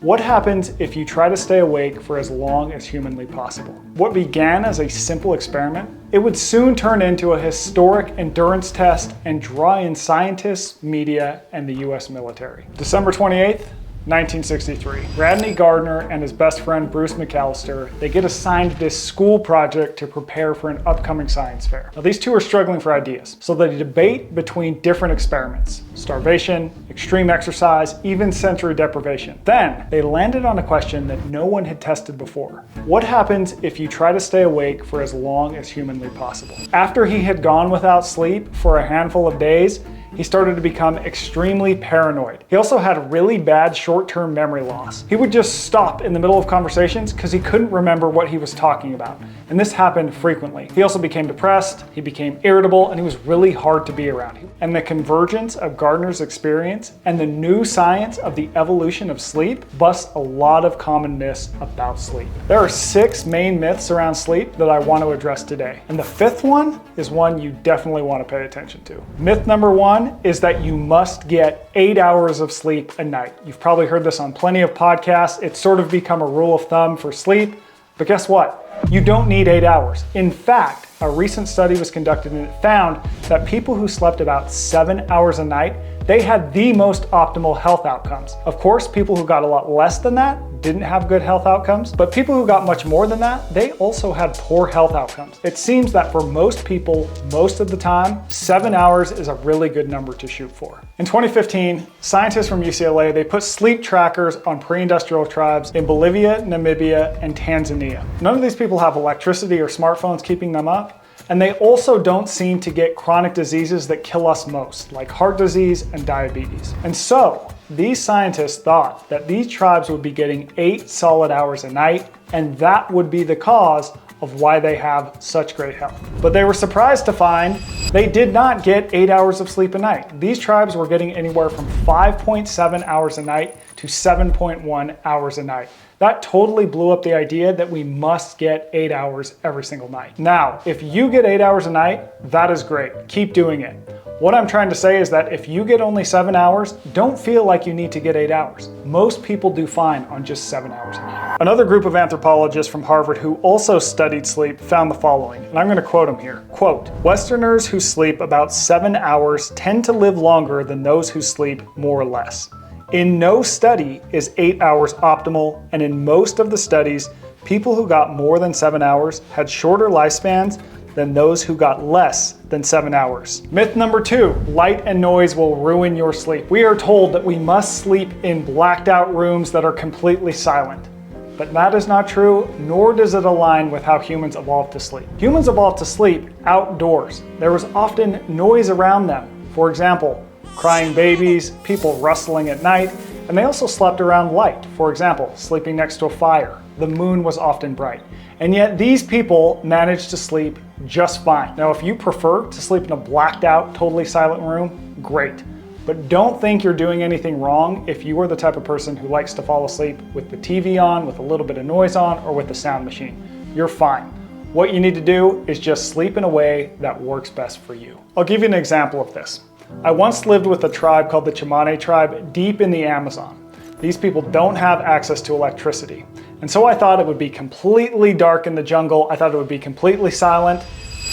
What happens if you try to stay awake for as long as humanly possible? What began as a simple experiment, it would soon turn into a historic endurance test and draw in scientists, media, and the US military. December 28th, 1963. Radney Gardner and his best friend Bruce McAllister, they get assigned this school project to prepare for an upcoming science fair. Now these two are struggling for ideas, so they debate between different experiments: starvation, extreme exercise, even sensory deprivation. Then they landed on a question that no one had tested before. What happens if you try to stay awake for as long as humanly possible? After he had gone without sleep for a handful of days, he started to become extremely paranoid. He also had really bad short-term memory loss. He would just stop in the middle of conversations because he couldn't remember what he was talking about. And this happened frequently. He also became depressed, he became irritable, and he was really hard to be around. And the convergence of Gardner's experience and the new science of the evolution of sleep busts a lot of common myths about sleep. There are 6 main myths around sleep that I want to address today. And the 5th one is one you definitely want to pay attention to. Myth number 1 is that you must get 8 hours of sleep a night. You've probably heard this on plenty of podcasts. It's sort of become a rule of thumb for sleep, but guess what? You don't need 8 hours. In fact, a recent study was conducted and it found that people who slept about 7 hours a night, they had the most optimal health outcomes. Of course, people who got a lot less than that didn't have good health outcomes, but people who got much more than that, they also had poor health outcomes. It seems that for most people, most of the time, 7 hours is a really good number to shoot for. In 2015, scientists from UCLA, they put sleep trackers on pre-industrial tribes in Bolivia, Namibia, and Tanzania. None of these people have electricity or smartphones keeping them up, and they also don't seem to get chronic diseases that kill us most, like heart disease and diabetes. And so, these scientists thought that these tribes would be getting 8 solid hours a night, and that would be the cause of why they have such great health. But they were surprised to find they did not get 8 hours of sleep a night. These tribes were getting anywhere from 5.7 hours a night to 7.1 hours a night. That totally blew up the idea that we must get 8 hours every single night. Now, if you get 8 hours a night, that is great. Keep doing it. What I'm trying to say is that if you get only 7 hours, don't feel like you need to get 8 hours. Most people do fine on just 7 hours a night. Another group of anthropologists from Harvard who also studied sleep found the following, and I'm going to quote them here. Quote, "Westerners who sleep about 7 hours tend to live longer than those who sleep more or less. In no study is 8 hours optimal, and in most of the studies, people who got more than 7 hours had shorter lifespans than those who got less than 7 hours. Myth number 2, light and noise will ruin your sleep. We are told that we must sleep in blacked out rooms that are completely silent. But that is not true, nor does it align with how humans evolved to sleep. Humans evolved to sleep outdoors. There was often noise around them. For example, crying babies, people rustling at night, and they also slept around light. For example, sleeping next to a fire. The moon was often bright. And yet these people managed to sleep just fine. Now, if you prefer to sleep in a blacked out, totally silent room, great. But don't think you're doing anything wrong if you are the type of person who likes to fall asleep with the TV on, with a little bit of noise on, or with the sound machine. You're fine. What you need to do is just sleep in a way that works best for you. I'll give you an example of this. I once lived with a tribe called the Tsimane tribe deep in the Amazon. These people don't have access to electricity. And so I thought it would be completely dark in the jungle. I thought it would be completely silent,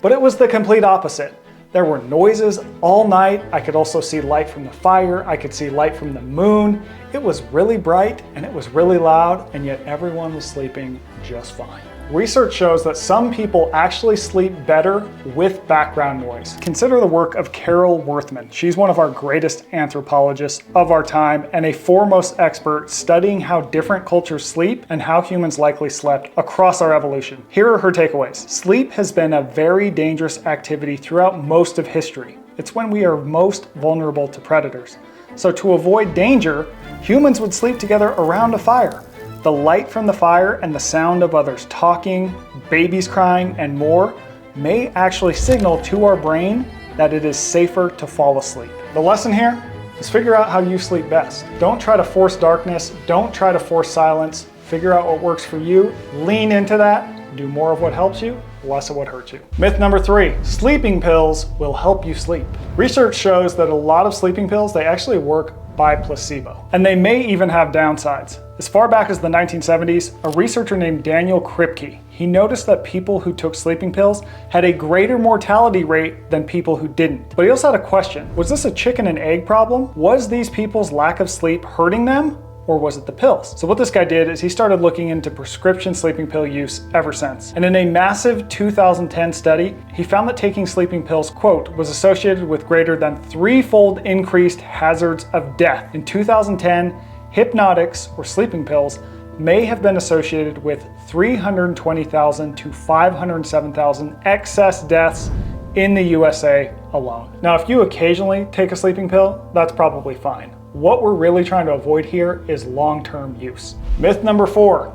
but it was the complete opposite. There were noises all night. I could also see light from the fire. I could see light from the moon. It was really bright and it was really loud, and yet everyone was sleeping just fine. Research shows that some people actually sleep better with background noise. Consider the work of Carol Worthman. She's one of our greatest anthropologists of our time and a foremost expert studying how different cultures sleep and how humans likely slept across our evolution. Here are her takeaways. Sleep has been a very dangerous activity throughout most of history. It's when we are most vulnerable to predators. So to avoid danger, humans would sleep together around a fire. The light from the fire and the sound of others talking, babies crying, and more may actually signal to our brain that it is safer to fall asleep. The lesson here is figure out how you sleep best. Don't try to force darkness. Don't try to force silence. Figure out what works for you. Lean into that. Do more of what helps you, less of what hurts you. Myth number 3, sleeping pills will help you sleep. Research shows that a lot of sleeping pills, they actually work by placebo. And they may even have downsides. As far back as the 1970s, a researcher named Daniel Kripke, he noticed that people who took sleeping pills had a greater mortality rate than people who didn't. But he also had a question. Was this a chicken and egg problem? Was these people's lack of sleep hurting them? Or was it the pills? So what this guy did is he started looking into prescription sleeping pill use ever since. And in a massive 2010 study, he found that taking sleeping pills, quote, was associated with greater than 3-fold increased hazards of death. In 2010, hypnotics or sleeping pills may have been associated with 320,000 to 507,000 excess deaths in the USA alone. Now, if you occasionally take a sleeping pill, that's probably fine. What we're really trying to avoid here is long-term use. Myth number 4,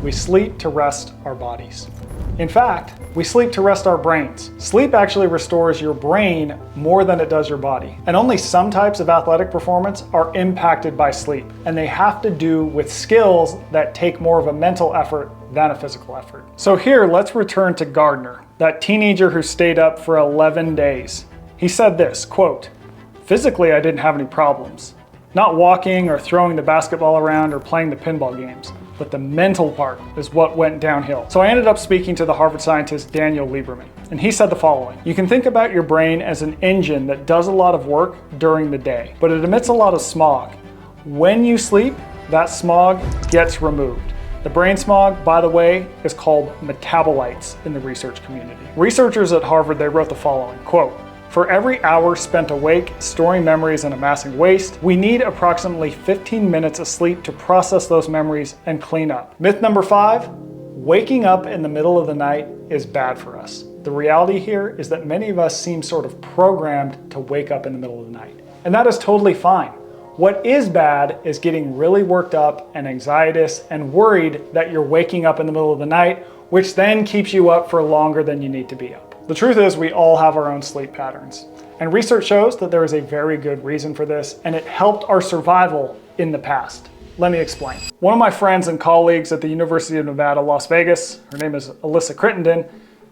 we sleep to rest our bodies. In fact, we sleep to rest our brains. Sleep actually restores your brain more than it does your body. And only some types of athletic performance are impacted by sleep. And they have to do with skills that take more of a mental effort than a physical effort. So here, let's return to Gardner, that teenager who stayed up for 11 days. He said this, quote, "Physically, I didn't have any problems. Not walking or throwing the basketball around or playing the pinball games. But the mental part is what went downhill." So I ended up speaking to the Harvard scientist Daniel Lieberman, and he said the following: "You can think about your brain as an engine that does a lot of work during the day, but it emits a lot of smog. When you sleep, that smog gets removed. The brain smog, by the way, is called metabolites in the research community." Researchers at Harvard, they wrote the following, quote, "For every hour spent awake, storing memories and amassing waste, we need approximately 15 minutes of sleep to process those memories and clean up." Myth number 5, waking up in the middle of the night is bad for us. The reality here is that many of us seem sort of programmed to wake up in the middle of the night. And that is totally fine. What is bad is getting really worked up and anxious and worried that you're waking up in the middle of the night, which then keeps you up for longer than you need to be up. The truth is, we all have our own sleep patterns. And research shows that there is a very good reason for this, and it helped our survival in the past. Let me explain. One of my friends and colleagues at the University of Nevada, Las Vegas, her name is Alyssa Crittenden,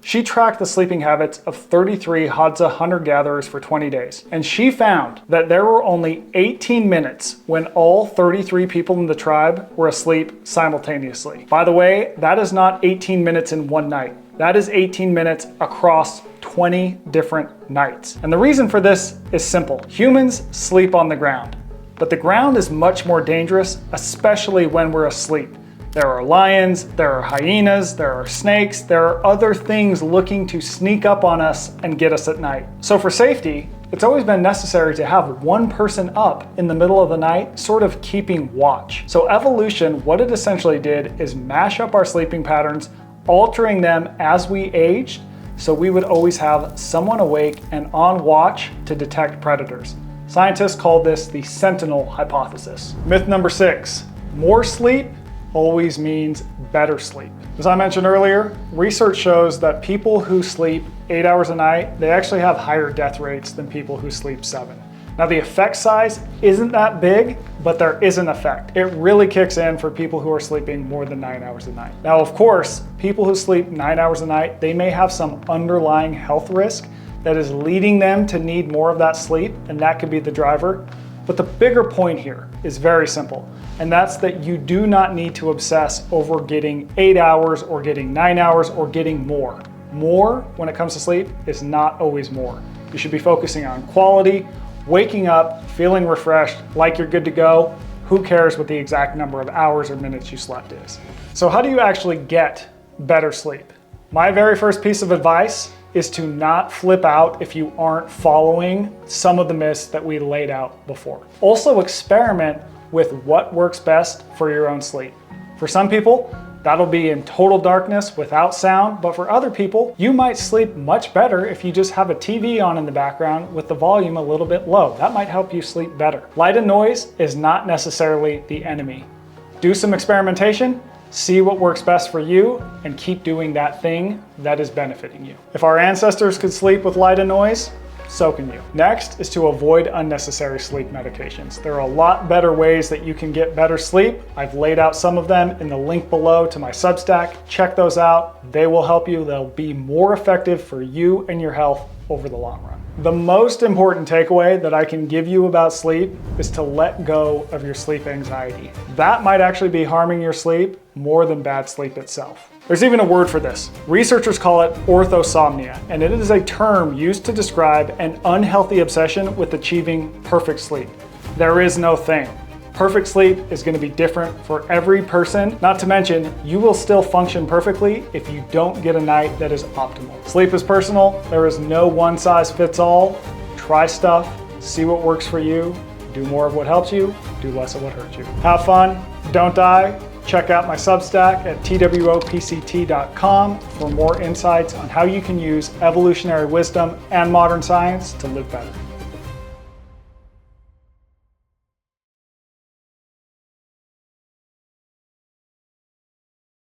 she tracked the sleeping habits of 33 Hadza hunter-gatherers for 20 days. And she found that there were only 18 minutes when all 33 people in the tribe were asleep simultaneously. By the way, that is not 18 minutes in one night. That is 18 minutes across 20 different nights. And the reason for this is simple. Humans sleep on the ground, but the ground is much more dangerous, especially when we're asleep. There are lions, there are hyenas, there are snakes, there are other things looking to sneak up on us and get us at night. So for safety, it's always been necessary to have one person up in the middle of the night, sort of keeping watch. So evolution, what it essentially did is mash up our sleeping patterns, altering them as we aged, so we would always have someone awake and on watch to detect predators. Scientists call this the sentinel hypothesis. Myth number 6, more sleep always means better sleep. As I mentioned earlier, research shows that people who sleep 8 hours a night, they actually have higher death rates than people who sleep 7. Now the effect size isn't that big, but there is an effect. It really kicks in for people who are sleeping more than 9 hours a night. Now, of course, people who sleep 9 hours a night, they may have some underlying health risk that is leading them to need more of that sleep, and that could be the driver. But the bigger point here is very simple, and that's that you do not need to obsess over getting 8 hours or getting 9 hours or getting more. More, when it comes to sleep, is not always more. You should be focusing on quality, waking up, feeling refreshed, like you're good to go. Who cares what the exact number of hours or minutes you slept is? So how do you actually get better sleep? My very first piece of advice is to not flip out if you aren't following some of the myths that we laid out before. Also experiment with what works best for your own sleep. For some people, that'll be in total darkness without sound, but for other people, you might sleep much better if you just have a TV on in the background with the volume a little bit low. That might help you sleep better. Light and noise is not necessarily the enemy. Do some experimentation, see what works best for you, and keep doing that thing that is benefiting you. If our ancestors could sleep with light and noise, so can you. Next is to avoid unnecessary sleep medications. There are a lot better ways that you can get better sleep. I've laid out some of them in the link below to my Substack. Check those out. They will help you. They'll be more effective for you and your health over the long run. The most important takeaway that I can give you about sleep is to let go of your sleep anxiety. That might actually be harming your sleep more than bad sleep itself. There's even a word for this. Researchers call it orthosomnia, and it is a term used to describe an unhealthy obsession with achieving perfect sleep. There is no thing. Perfect sleep is going to be different for every person. Not to mention, you will still function perfectly if you don't get a night that is optimal. Sleep is personal. There is no one size fits all. Try stuff, see what works for you, do more of what helps you, do less of what hurts you. Have fun, don't die. Check out my Substack at twopct.com for more insights on how you can use evolutionary wisdom and modern science to live better.